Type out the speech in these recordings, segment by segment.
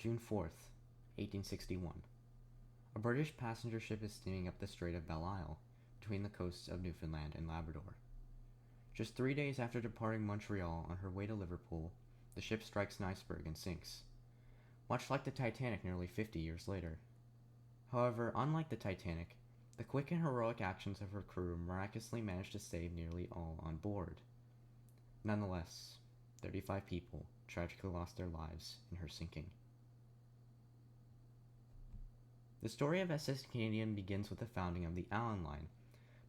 June 4th, 1861. A British passenger ship is steaming up the Strait of Belle Isle, between the coasts of Newfoundland and Labrador. Just 3 days after departing Montreal on her way to Liverpool, the ship strikes an iceberg and sinks, much like the Titanic nearly 50 years later. However, unlike the Titanic, the quick and heroic actions of her crew miraculously managed to save nearly all on board. Nonetheless, 35 people tragically lost their lives in her sinking. The story of SS Canadian begins with the founding of the Allan Line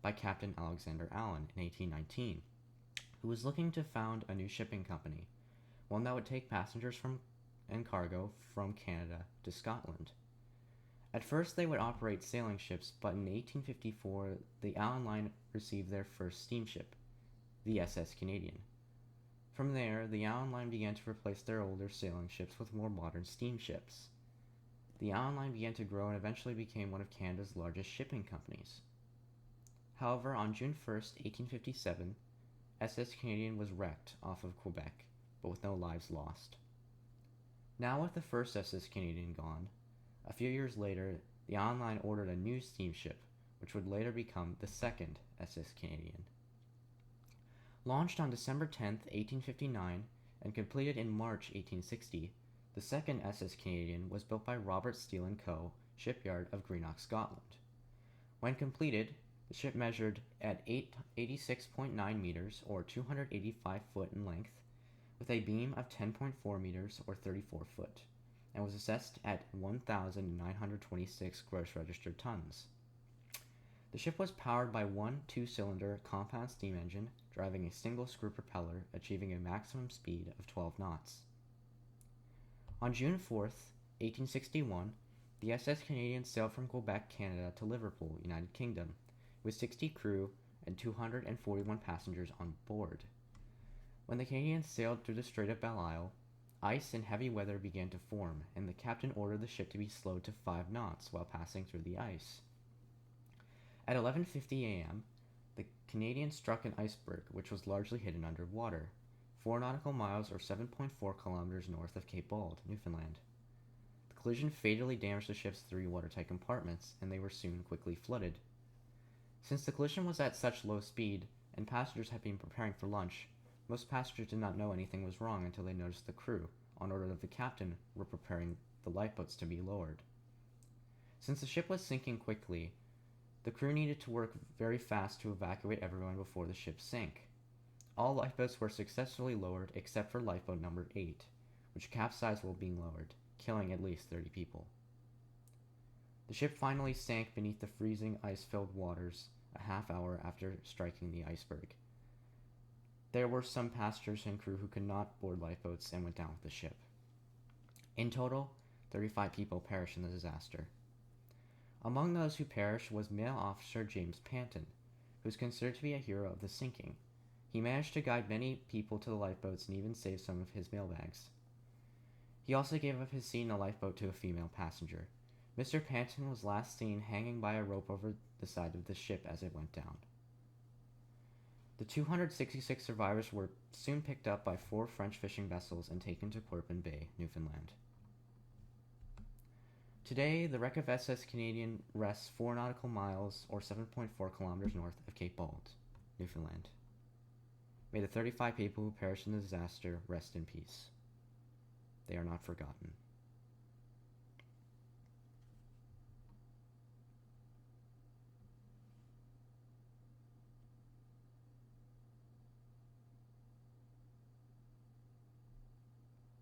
by Captain Alexander Allan in 1819, who was looking to found a new shipping company, one that would take passengers and cargo from Canada to Scotland. At first they would operate sailing ships, but in 1854 the Allan Line received their first steamship, the SS Canadian. From there, the Allan Line began to replace their older sailing ships with more modern steamships. The Allan Line began to grow and eventually became one of Canada's largest shipping companies. However, on June 1st, 1857, SS Canadian was wrecked off of Quebec, but with no lives lost. Now with the first SS Canadian gone, a few years later, the Allan Line ordered a new steamship, which would later become the second SS Canadian. Launched on December 10th, 1859, and completed in March 1860, the second SS Canadian was built by Robert Steele & Co. shipyard of Greenock, Scotland. When completed, the ship measured at 86.9 meters or 285 foot in length, with a beam of 10.4 meters or 34 foot, and was assessed at 1,926 gross registered tons. The ship was powered by one 2-cylinder compound steam engine driving a single screw propeller, achieving a maximum speed of 12 knots. On June 4th, 1861, the SS Canadian sailed from Quebec, Canada to Liverpool, United Kingdom, with 60 crew and 241 passengers on board. When the Canadians sailed through the Strait of Belle Isle, ice and heavy weather began to form, and the captain ordered the ship to be slowed to 5 knots while passing through the ice. At 11:50 a.m., the Canadian struck an iceberg, which was largely hidden under water, 4 nautical miles or 7.4 kilometers north of Cape Bald, Newfoundland. The collision fatally damaged the ship's 3 watertight compartments, and they were soon quickly flooded. Since the collision was at such low speed, and passengers had been preparing for lunch, most passengers did not know anything was wrong until they noticed the crew, on order of the captain, were preparing the lifeboats to be lowered. Since the ship was sinking quickly, the crew needed to work very fast to evacuate everyone before the ship sank. All lifeboats were successfully lowered except for lifeboat number 8, which capsized while being lowered, killing at least 30 people. The ship finally sank beneath the freezing ice-filled waters a half hour after striking the iceberg. There were some passengers and crew who could not board lifeboats and went down with the ship. In total, 35 people perished in the disaster. Among those who perished was Male Officer James Panton, who is considered to be a hero of the sinking. He managed to guide many people to the lifeboats and even saved some of his mailbags. He also gave up his seat in a lifeboat to a female passenger. Mr. Panton was last seen hanging by a rope over the side of the ship as it went down. The 266 survivors were soon picked up by 4 French fishing vessels and taken to Corbin Bay, Newfoundland. Today, the wreck of SS Canadian rests 4 nautical miles or 7.4 kilometers north of Cape Bald, Newfoundland. May the 35 people who perished in the disaster rest in peace. They are not forgotten.